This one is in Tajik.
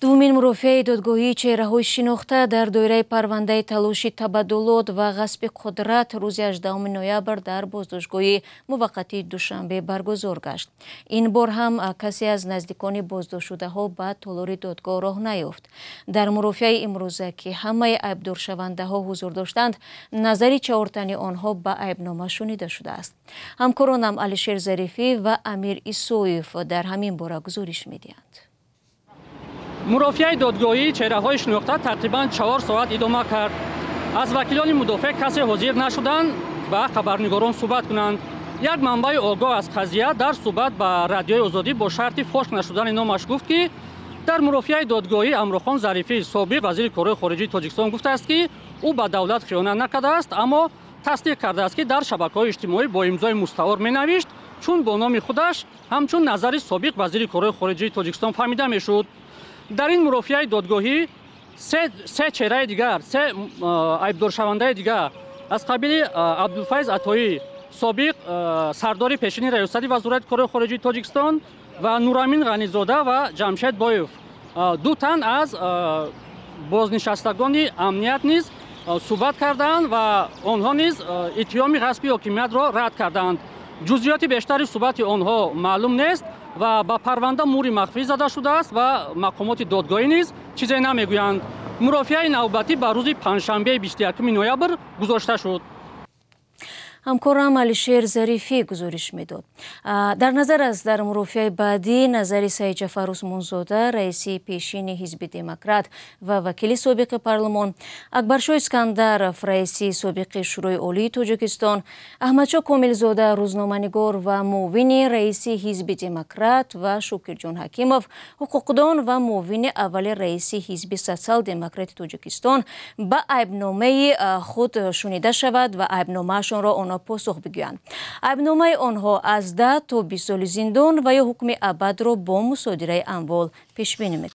Думин мурофиаи додгоҳии чеҳраҳои шинохта дар доираи парвандаи талоши табаддулот ва ғасби қудрат рӯзи 18 ноябр дар боздоштгоҳи муваққатии Душанбе баргузор гашт. Ин бор ҳам касе аз наздикони боздоштшудаҳо ба толори додгоҳ роҳ наёфт. Дар мурофиаи имрӯза ки ҳамаи айбдоршавандаҳо ҳузур доштанд, назари чаҳортани онҳо ба айбнома шунида шудааст. ҳамкоронам Алишер Зарифӣ ва Амир Исоев дар ҳамин бора гузориш медиҳанд. мурофиаи додгоҳии чеҳраҳои шинохта тақрибан 4 соат идома кард. Аз вакилони мудофиъ касе ҳозир нашуданд ба хабарнигорон суҳбат кунанд. Як манбаи огоҳ аз қазия дар суҳбат ба радиои Озодӣ бо шарти фош нашудани номаш гуфт ки дар мурофиаи додгоҳӣ Амрохон Зарифӣ, собиқ вазири корҳои хориҷии Тоҷикистон, гуфтааст ки ӯ ба давлат хиёнат накардааст, аммо тасдиқ кардааст ки дар шабакаҳои иҷтимоӣ бо имзои мустаъор менавишт, чун бо номи худаш ҳамчун назари собиқ вазири корҳои хориҷии Тоҷикистон фаҳмида мешуд. дар ин мурофиаи додгоҳӣ се чеҳраи дигар, се айбдоршавандаи дигар аз қабили Абдулфайз Атоӣ, собиқ сардори пешини раёсати вазорати корҳои хориҷии Тоҷикистон ва Нурамин Ғанизода ва Ҷамшед Боев, ду тан аз бознишастагони амният низ суҳбат карданд ва онҳо низ иттиҳоми ғасби ҳокимиятро рад карданд. ҷузъиёти бештари суҳбати онҳо маълум нест ва ба парванда мури махфӣ зада шудааст ва мақомоти додгоҳӣ низ чизе намегӯянд. мурофиаи навбатӣ ба рӯзи панҷшанбеи 21 ноябр гузошта шуд. ҳамкорам Алишер Зарифӣ гузориш медод. дар назар аст дар мурофиаи баъдӣ назари Саидҷафар Усмонзода, раиси пешини ҳизби Демократ ва вакили собиқи парлумон, Акбаршоҳ Искандаров, раиси собиқи Шӯрои олии Тоҷикистон, Аҳмадшоҳ Комилзода, рӯзноманигор ва муовини раиси ҳизби Демократ ва Шукирҷон Ҳакимов, ҳуқуқдон ва муовини аввали раиси ҳизби Социал-демократи Тоҷикистон ба айбномаи худ шунида шавад ва айбномаашонро посух бигӯянд. айбномаи онҳо аз 10 то 20 соли зиндон ва ё ҳукми абадро бо мусодираи амвол пешбинӣ мекунад.